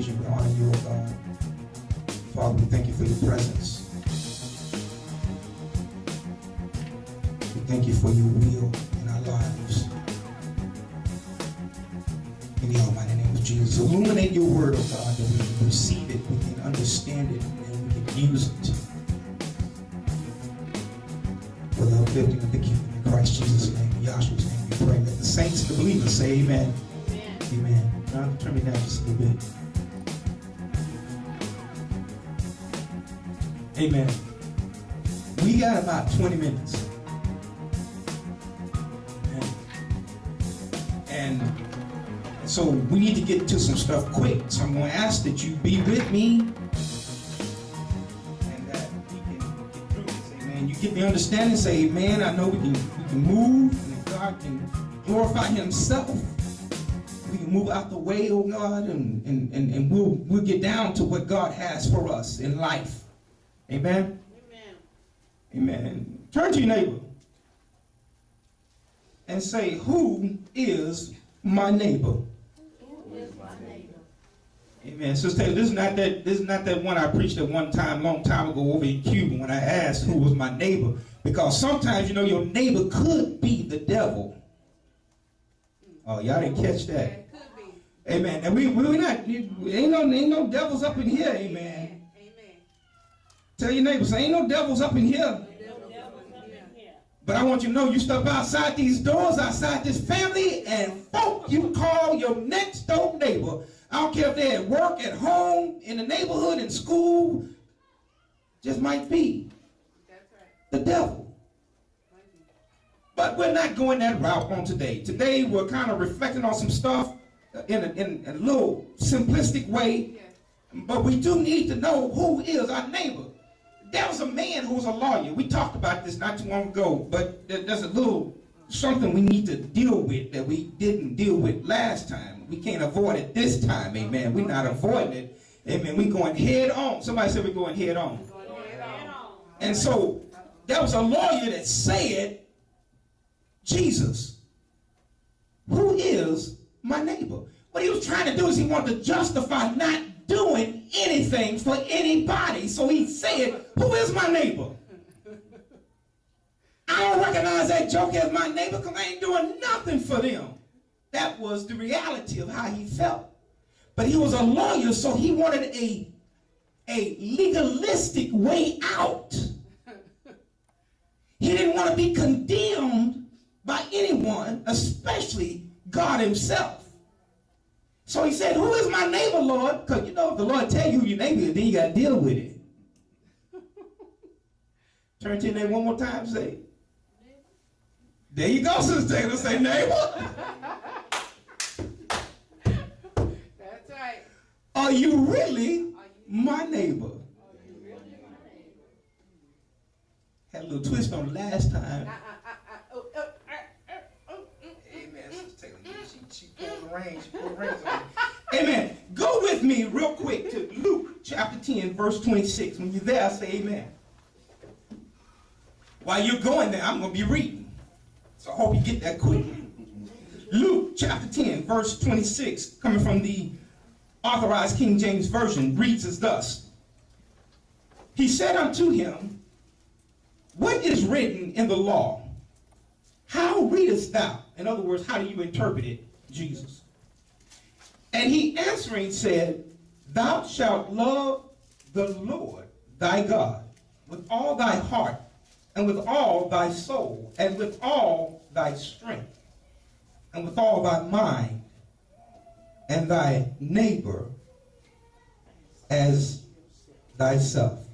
praise you. We honor you, O God. Father, we thank you for your presence. We thank you for your will in our lives. In the almighty name of Jesus, illuminate your word, O God, that we can receive it, we can understand it, and we can use it for the uplifting of the kingdom. In Christ Jesus' name, in Yahshua's name, we pray. Let the saints and the believers say amen. Amen. Amen. Now, turn me down just a little bit. Amen. We got about 20 minutes. And so we need to get to some stuff quick. So I'm going to ask that you be with me and that we can get through this. Amen. You get the understanding, say amen. I know we can move and that God can glorify himself. We can move out the way, oh God, and we'll get down to what God has for us in life. Amen? Amen. Amen. Turn to your neighbor and say, who is my neighbor? Who is my neighbor? Amen. Sister Taylor, this is not that one I preached at one time, long time ago over in Cuba when I asked who was my neighbor. Because sometimes, you know, your neighbor could be the devil. Oh, y'all didn't catch that. Could be. Amen. And we're not, ain't no devils up in here. Amen. Tell your neighbors, ain't no devils up in here. But I want you to know, you step outside these doors, outside this family, and folk you call your next door neighbor. I don't care if they're at work, at home, in the neighborhood, in school. Just might be the devil. But we're not going that route on today. Today we're kind of reflecting on some stuff in a little simplistic way. But we do need to know who is our neighbor. There was a man who was a lawyer. We talked about this not too long ago, but there's a little something we need to deal with that we didn't deal with last time. We can't avoid it this time, amen. We're not avoiding it, amen. We're going head on. Somebody said we're going head on. And so there was a lawyer that said, Jesus, who is my neighbor? What he was trying to do is he wanted to justify not doing anything for anybody. So he said, who is my neighbor? I don't recognize that joke as my neighbor because I ain't doing nothing for them. That was the reality of how he felt. But he was a lawyer, so he wanted a legalistic way out. He didn't want to be condemned by anyone, especially God himself. So he said, who is my neighbor, Lord? Because you know, if the Lord tell you who your neighbor is, then you got to deal with it. Turn to your neighbor one more time, say. There you go, Sister Taylor. Say neighbor. That's right. Are you really my neighbor? Had a little twist on the last time. Amen, Sister Taylor. She pulled the reins. She pulled the reins on me. Amen. Go with me real quick to Luke chapter 10, verse 26. When you're there, say amen. While you're going there, I'm going to be reading. So I hope you get that quickly. Luke chapter 10, verse 26, coming from the Authorized King James Version, reads as thus. He said unto him, what is written in the law? How readest thou? In other words, how do you interpret it, Jesus? And he answering said, thou shalt love the Lord thy God with all thy heart, and with all thy soul, and with all thy strength, and with all thy mind, and thy neighbor as thyself.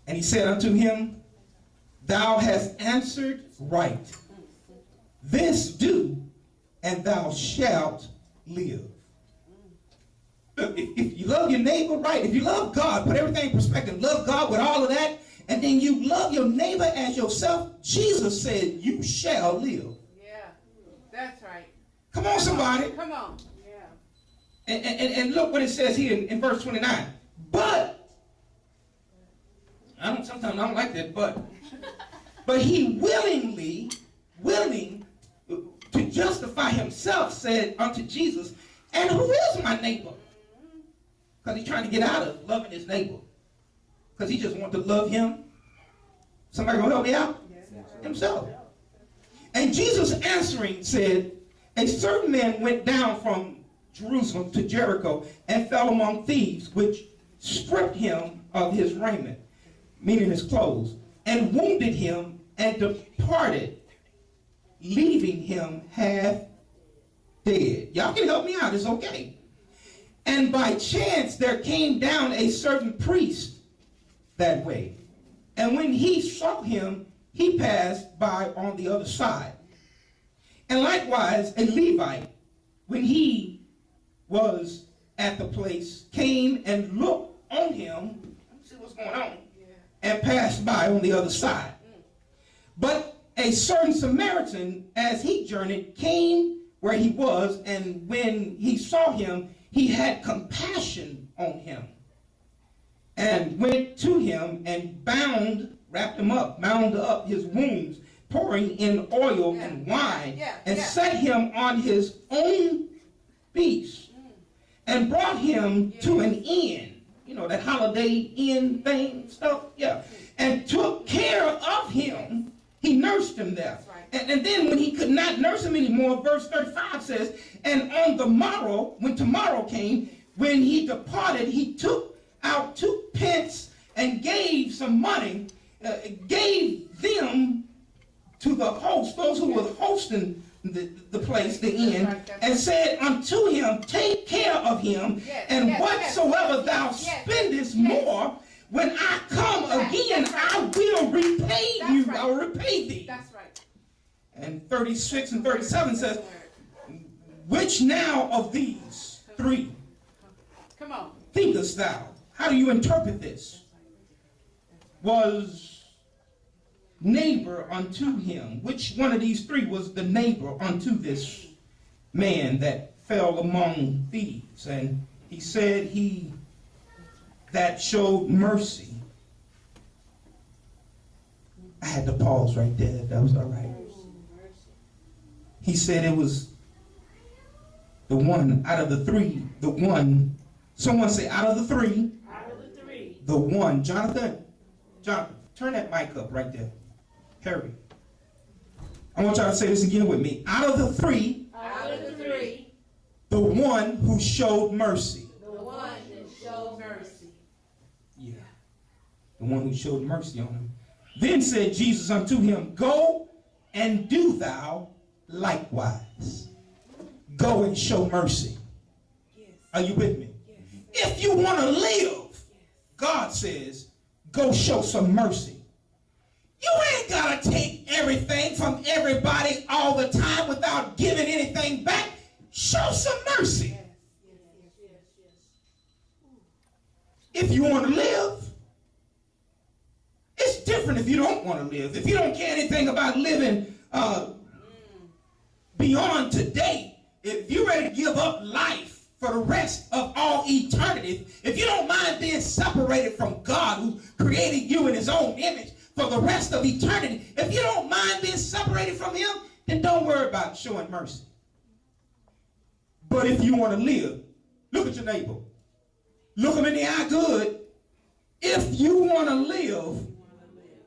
And he said unto him, thou hast answered right. This do, and thou shalt live. Look, if you love your neighbor, right, if you love God, put everything in perspective, love God with all of that, and then you love your neighbor as yourself, Jesus said, you shall live. Yeah, that's right. Come on, somebody. Come on. Yeah. And look what it says here in verse 29. But, sometimes I don't like that, but he willing to justify himself said unto Jesus, And who is my neighbor? Because he's trying to get out of loving his neighbor. Because he just wants to love him. Somebody gonna help me out? Himself. And Jesus answering said, a certain man went down from Jerusalem to Jericho and fell among thieves, which stripped him of his raiment, meaning his clothes, and wounded him and departed, leaving him half dead. Y'all can help me out, it's okay. And by chance there came down a certain priest that way. And when he saw him, he passed by on the other side. And likewise a Levite, when he was at the place, came and looked on him, see what's going on, and passed by on the other side. But a certain Samaritan, as he journeyed, came where he was, and when he saw him, he had compassion on him, and went to him and wrapped him up, bound up his wounds, pouring in oil and wine, and set him on his own beast, and brought him to an inn, you know, that Holiday Inn thing, stuff, and took care of him. He nursed him there. And then when he could not nurse him anymore, verse 35 says, and on the morrow, when tomorrow came, when he departed, he took out 2 pence and gave some money, gave them to the host, those who were hosting the place, the inn, and said unto him, take care of him, and whatsoever thou spendest more, when I come again, I will repay you. I will repay thee. That's right. And 36 and 37 says, which now of these 3 Come on. thinkest thou? How do you interpret this? Was neighbor unto him. Which one of these 3 was the neighbor unto this man that fell among thieves? And he said he that showed mercy. I had to pause right there. That was all right. He said it was the one out of the 3, the one. Someone say out of the 3. Out of the 3. The one. Jonathan, turn that mic up right there. Harry. I want y'all to say this again with me. Out of the 3. Out of the 3. The one who showed mercy. The one that showed mercy. Yeah. The one who showed mercy on him. Then said Jesus unto him, go and do thou likewise. Go and show mercy. Yes. Are you with me? Yes. If you want to live, God says, go show some mercy. You ain't got to take everything from everybody all the time without giving anything back. Show some mercy. If you want to live, it's different if you don't want to live. If you don't care anything about living beyond today, if you're ready to give up life for the rest of all eternity, if you don't mind being separated from God who created you in his own image for the rest of eternity, if you don't mind being separated from him, then don't worry about showing mercy. But if you want to live, look at your neighbor. Look him in the eye good. If you want to live,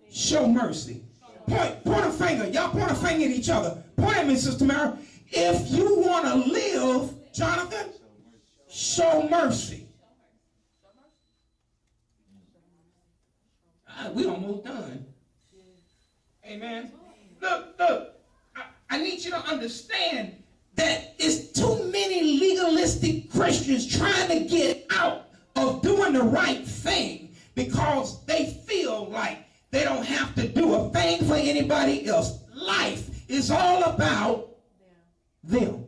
show mercy. Point a finger. Y'all point a finger at each other. Point at me, Sister Mary. If you want to live, Jonathan, show mercy. We almost done. Amen. Look. I need you to understand that it's too many legalistic Christians trying to get out of doing the right thing because they feel like they don't have to do a thing for anybody else. Life is all about them.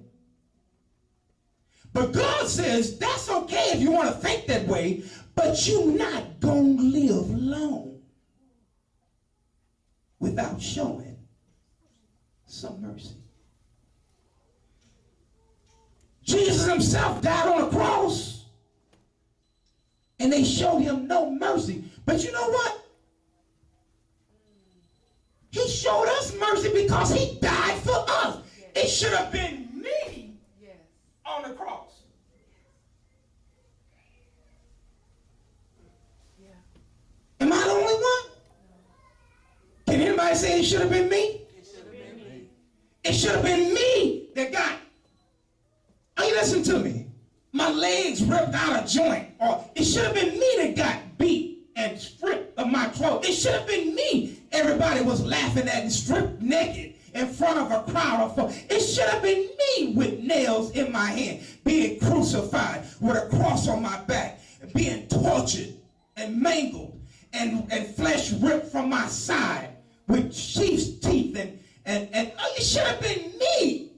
But God says that's okay if you want to think that way, but you're not going to live long without showing some mercy. Jesus himself died on a cross and they showed him no mercy. But you know what? He showed us mercy because he died for us. It should have been me on the cross. Am I the only one? Can anybody say it should have been me? It should have been me. It should have been me that got. Are you listening to me? My legs ripped out of joint. Or it should have been me that got beat and stripped of my clothes. It should have been me. Everybody was laughing at me, stripped naked in front of a crowd of folks. It should have been me with nails in my hand, being crucified with a cross on my back, and being tortured and mangled, and flesh ripped from my side with sheep's teeth, and it should have been me.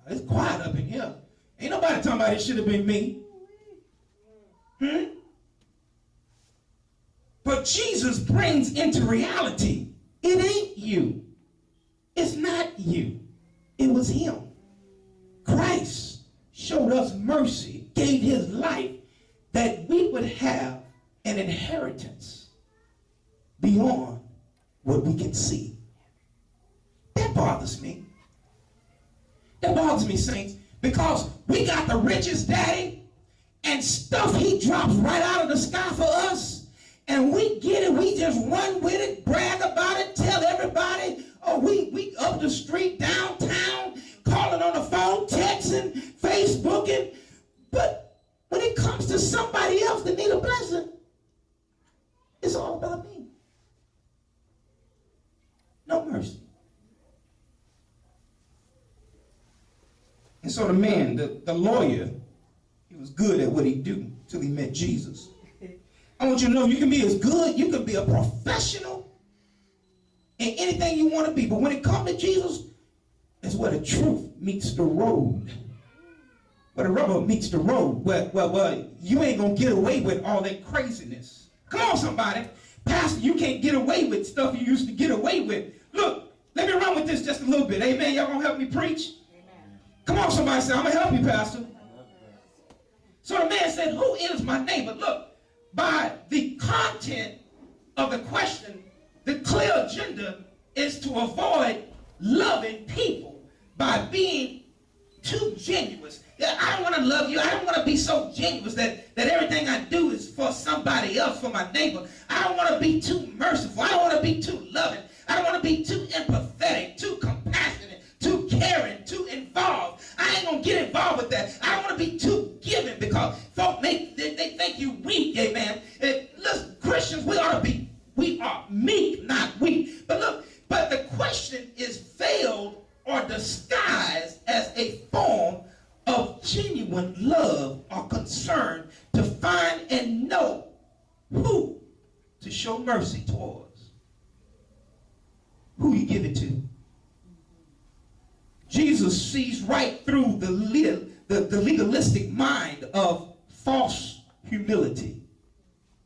It's quiet up in here. Ain't nobody talking about it should have been me. But Jesus brings into reality, it ain't you. It's not you. It was him. Christ showed us mercy, gave his life that we would have an inheritance beyond what we can see. That bothers me. That bothers me, saints, because we got the richest daddy and stuff he drops right out of the sky for us, and we get it, we just run with it, brag about it, tell everybody, oh, we up the street, downtown, calling on the phone, texting, Facebooking, but when it comes to somebody else that need a blessing, it's all about me. No mercy. And so the man, the lawyer, he was good at what he do till he met Jesus. I want you to know you can be as good, you can be a professional in anything you want to be. But when it comes to Jesus, it's where the truth meets the road. Where the rubber meets the road. Well, you ain't going to get away with all that craziness. Come on, somebody. Pastor, you can't get away with stuff you used to get away with. Look, let me run with this just a little bit. Amen. Y'all going to help me preach? Come on, somebody say, I'm going to help you, Pastor. So the man said, who is my neighbor? Look, by the content of the question, the clear agenda is to avoid loving people by being too genuine. I don't want to love you. I don't want to be so genuine that everything I do is for somebody else, for my neighbor. I don't want to be too merciful. I don't want to be too loving. I don't want to be too empathetic, too compassionate, too caring, too involved. I ain't going to get involved with that. I don't want to be too giving because folk they think you weak, amen. Listen, Christians, we are meek, not weak. But look, but the question is veiled or disguised as a form of genuine love or concern to find and know who to show mercy towards. Who you give it to. Jesus sees right through the legalistic mind of false humility.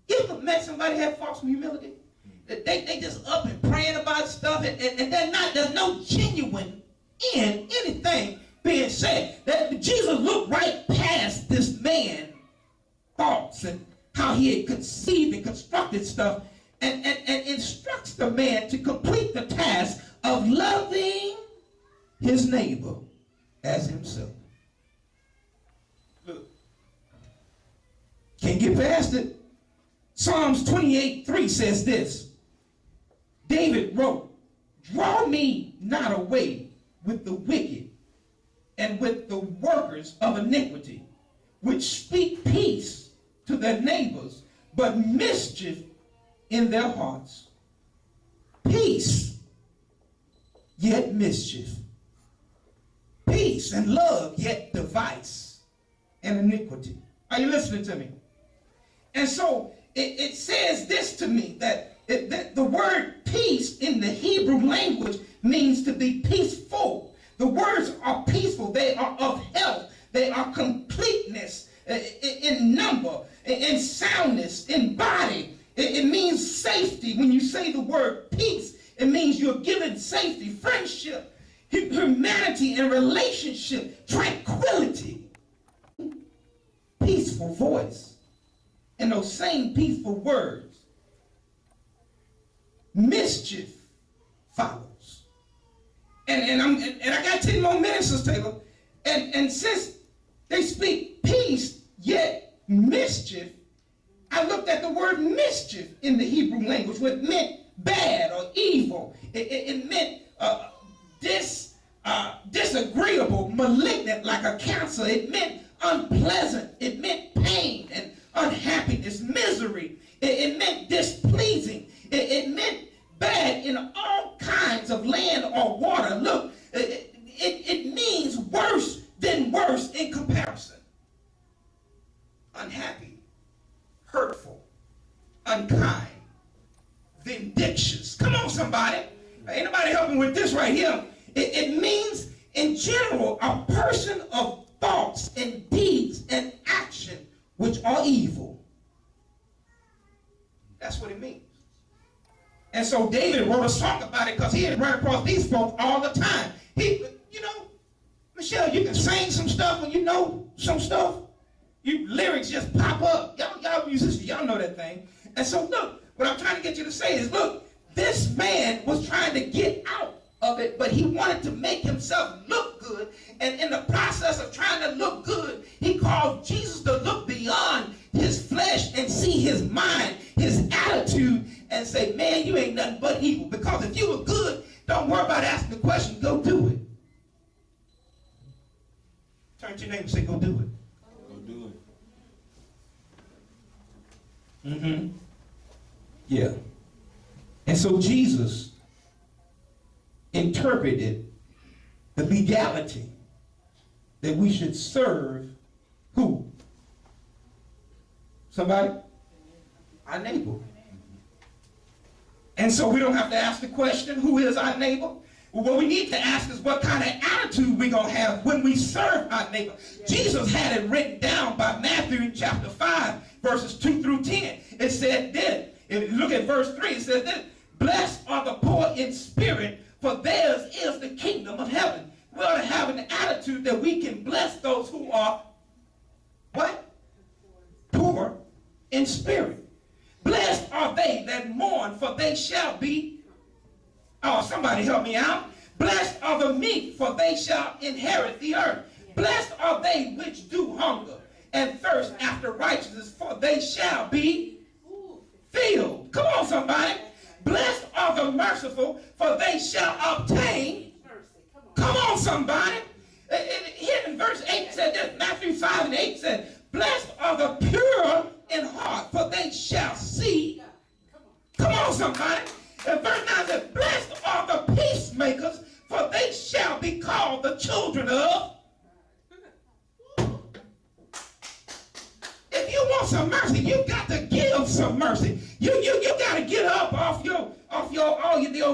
You ever met somebody have false humility? They just up and praying about stuff and there's no genuine in anything being said. That Jesus looked right past this man's thoughts and how he had conceived and constructed stuff and instructs the man to complete the task of loving his neighbor as himself. Look, can't get past it. Psalms 28:3 says this. David wrote, draw me not away with the wicked and with the workers of iniquity, which speak peace to their neighbors, but mischief in their hearts. Peace, yet mischief. Peace and love, yet device and iniquity. Are you listening to me? And so it says this to me, that the word peace in the Hebrew language means to be peaceful. The words are peaceful. They are of health. They are completeness in number, in soundness, in body. It means safety. When you say the word peace, it means you're given safety, friendship, humanity, and relationship, tranquility, peaceful voice. And those same peaceful words, mischief follows. And I got 10 more minutes, Sister Taylor. And since they speak peace, yet mischief, I looked at the word mischief in the Hebrew language, which meant bad or evil. It meant disagreeable, malignant, like a cancer. It meant unpleasant. It meant pain and unhappiness, misery. It meant displeasing. It meant bad in all kinds of land or water. Look, it means worse than worse in comparison. Unhappy, hurtful, unkind, vindictious. Come on, somebody. Ain't nobody helping with this right here. It means, in general, a person of thoughts and deeds and action which are evil. That's what it means. And so David wrote a song about it because he had run across these folks all the time. Michelle, you can sing some stuff when you know some stuff. Lyrics just pop up. Y'all musicians, y'all know that thing. And so look, what I'm trying to get you to say is, look, this man was trying to get out of it, but he wanted to make himself look good. And in the process of trying to look good, he called Jesus to look beyond his flesh and see his mind, his attitude, and say, man, you ain't nothing but evil. Because if you were good, don't worry about asking the question, go do it. Turn to your neighbor and say, go do it. Go do it. Mm-hmm. Yeah. And so Jesus interpreted the legality that we should serve who? Somebody? Our neighbor. And so we don't have to ask the question, who is our neighbor? What we need to ask is what kind of attitude we're going to have when we serve our neighbor. Jesus had it written down by Matthew in chapter 5, verses 2 through 10. It said this. If you look at verse 3, it says this. Blessed are the poor in spirit, for theirs is the kingdom of heaven. We ought to have an attitude that we can bless those who are, what? Poor in spirit. Blessed are they that mourn, for they shall be, oh, somebody help me out. Blessed are the meek, for they shall inherit the earth. Blessed are they which do hunger and thirst after righteousness, for they shall be filled. Come on, somebody. Blessed are the merciful, for they shall obtain. Come on, somebody. Here in verse 8 said this, Matthew 5 and 8 said, blessed are the pure in heart, for they shall see. Come on, somebody. And verse 9 said, blessed are the peacemakers, for they shall be called the children of. If you want some mercy, you got to give some mercy. You got to get up off your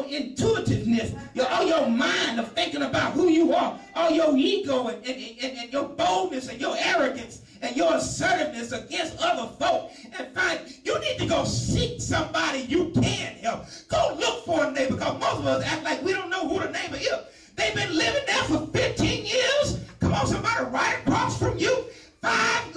intuitiveness, all your mind of thinking about who you are, all your ego and your boldness and your arrogance and your assertiveness against other folk, and find you need to go seek somebody you can help. Go look for a neighbor, because most of us act like we don't know who the neighbor is. They've been living there for 15 years. Come on, somebody right across from you. 5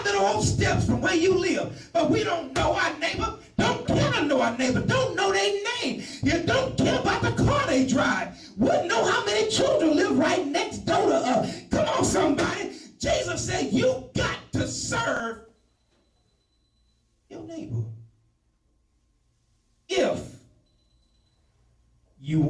little old steps from where you live. But we don't know our neighbor. Don't care to know our neighbor. Don't know their name. You don't care about the car they drive. Wouldn't know how many children live right next door to us. Come on, somebody. Jesus said you got to serve your neighbor. If you